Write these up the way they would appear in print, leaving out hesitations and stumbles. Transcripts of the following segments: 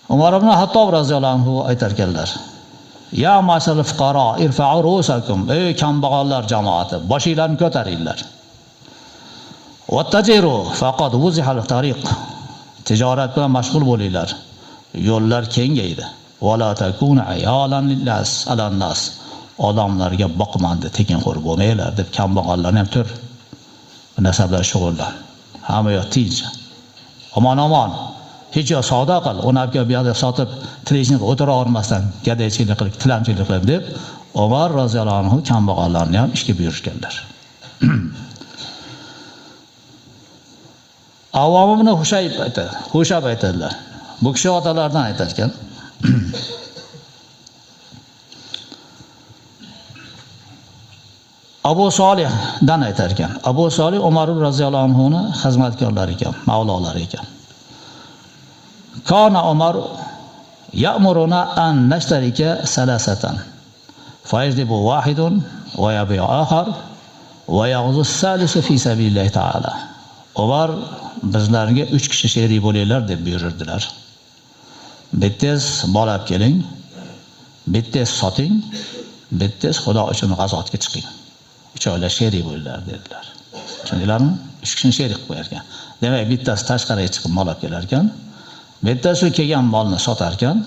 Umar ibn Hattob roziyallohu anhu aytarkanlar: "Ya ma'shal fuqaro, irfa'u rusakum." Ey kambag'allar jamoati, boshinglarni ko'taringlar. Wattajiru faqad wuzihal tariq. Tijorat bilan mashg'ul bo'linglar. Yo'llar kengaydi. Wala takuna ayolan lillas alannas. Odamlarga boqmandi, tekinxo'r bo'lmanglar deb kambag'allarni ham tur. Bu narsalar shug'ullan. Hamma yoq tinch. Omon-omon. Hech yo savdo qil, o'nabga bu yerda sotib, tirishni o'tira olmasdan gadaychilik qilib, tilamchilik qilib deb Umar roziyallohu anhu kambag'allarni ham ishga buyurishganlar. Avomi buni Hushayb aytadilar. Bu kishi otalardan aytadigan. Abu Solihdan aytar ekan. Abu Solih Umar roziyallohu anhuning xizmatkorlari ekan, mavlolari ekan. Kana Umar ya'muruna an nashtarika salasatan. Fayajdibu wahidun wa yabi'u akhar wa yaghzu as-salisu fi sabilillah ta'ala. Umar bizlarga 3 kishi sherik bo'linglar deb buyurdilar. Bittasi bolab keling, bittasi soting, bittasi Xudo uchun g'azotga chiqing. Uchala sherik bo'linglar dedilar. Tushundinglarmi? 3 kishini sherik qilib qo'yar ekan. Demak, bittasi tashqariga chiqib mol olib kelar ekan, bittasi kelgan molni sotar ekan,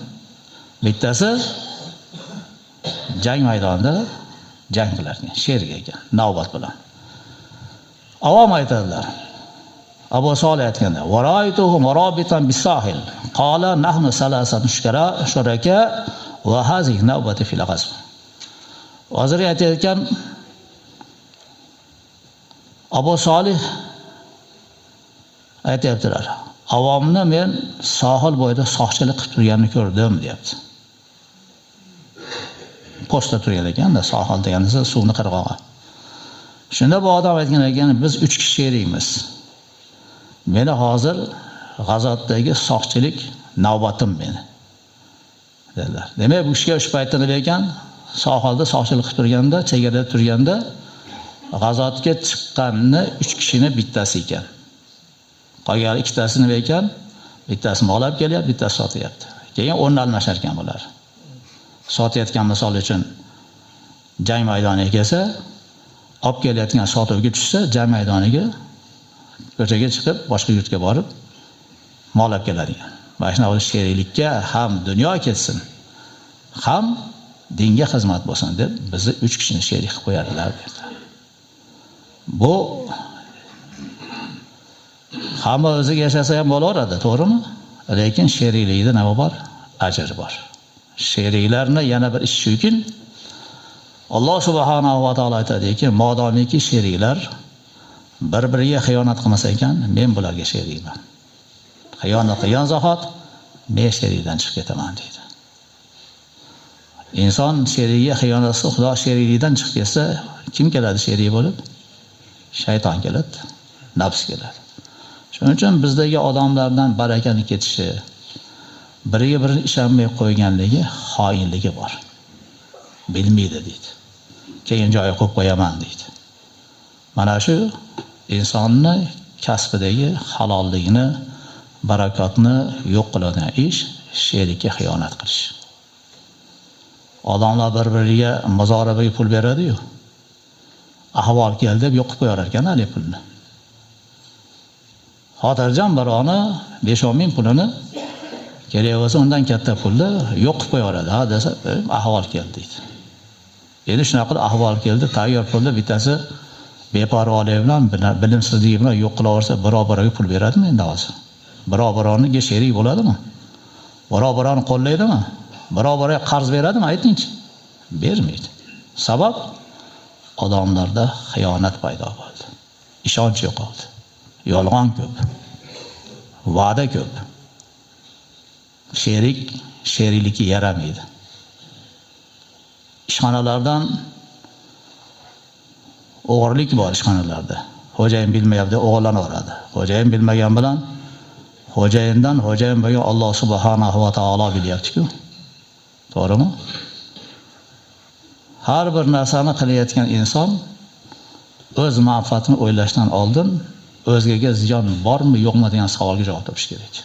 bittasi jang maydonida jang qilar ekan, sherik ekan, navbat bilan. Avom aytadilar. Abu Solih aytganda: "Va ra'aytuhum rabitan bis-sahil. Qala nahnu salasatun shuraka va hazihi navbati fil ghazw." Hozir aytayotgan Abu Solih aytayaptilar. Avomni men sohil bo'yida soqchilik qilib turganini ko'rdim, deyapti. Postda turgan ekanda, sohil degani suvni qirg'og'i. Shunda bu odam aytgan ekan, biz 3 kishi sherikmiz. Meni hozir g'azotdagi soqchilik navbatim meni. dedilar. Demak, bu kishiga o'sha paytda nima ekan? Sohilda soqchilik qilib turganda, chegarada turganda g'azotga chiqqanni 3 kishining bittasi ekan. Qolgan ikkitasi nima ekan? Bittasi mol olib kelyapti, bittasi sotyapti. Keyin o'rni almashar ekan bular. Sotayotgan misol uchun jang maydoniga kelsa, olib kelayotgan sotuvga tushsa, jang maydoniga ko'chaga chiqib, boshqa yurtga borib mol olib keladigan. Mana shunaqa sheriklikka ham dunyo ketsin, ham dinga xizmat bo'lsin deb bizni 3 kishini sherik qilib qo'yadilar dedi. Bu hamma o'ziga yashasa ham bo'laveradi, to'g'rimi? Lekin sheriklikda nima bor? Ajr bor. Sheriklarni yana bir ish shuki, Alloh subhanahu va taolo aytadiki, modomiki sheriklar bir-biriga xiyonat qilmasa ekan, men bularga sherikman. Xiyonat qilgan zahot men sherikdan chiqib ketaman deydi. Inson sherigiga xiyonat qilsa, Xudo sheriklikdan chiqib ketsa, kim keladi sherik bo'lib? Shayton keladi, nafs keladi. Shuning uchun bizdagi odamlardan barakani ketishi, biriga birini ishonmay qo'yganligi, xoinligi bor. Bilmaydi deydi. Keyin joyi qo'yib qo'yaman deydi. Mana shu insonni kasbidagi halolligini, barakotni yo'q qiladigan ish sherikka xiyonat qilish. Odamlar bir-biriga muzorabaga pul beradi-yu. Ahvol keldi deb yo'q qilib qo'yar ekan ali pulni. Xotirjam bironi 5-10 ming pulini kerak bo'lsa undan katta pulni yo'q qilib qo'yaradi. Ha desa, ahvol keldi deydi. Endi shunaqa ahvol keldi, tayyor pulni bittasi beparvolik bilan, bilimsizligi bilan yo'q qilaversa, birov-biriga pul beradimi endi hozir? Birov-bironiga sherik bo'ladimi? Birov-birini qo'llaydimi? Birov-biriga qarz beradimi? Aytingchi. Bermaydi. Sabab odamlarda xiyonat paydo bo'ldi. Ishonch yo'qoldi. Yolg'on ko'p. Va'da ko'p. Sheriklikka yaramaydi. Ishxonalardan o'g'irlik bor ishxonalarda. Xo'jayin bilmayapti, o'g'irlanaveradi. Xo'jayin bilmagan bilan xo'jayindan xo'jayin bo'lgan Alloh subhanahu va taolo bilyapti-ku. To'g'rimi? Har bir narsani qilayotgan inson o'z manfaatini o'ylashdan oldin o'zgaga ziyon bormi, yo'qmi degan savolga javob topish kerak.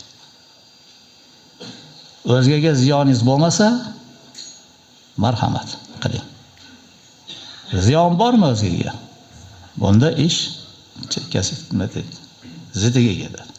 o'zgaga ziyoningiz bo'lmasa, marhamat qiling. Ziyon bormi o'zgaga? Bunda ish chekkasi zidiga ketadi.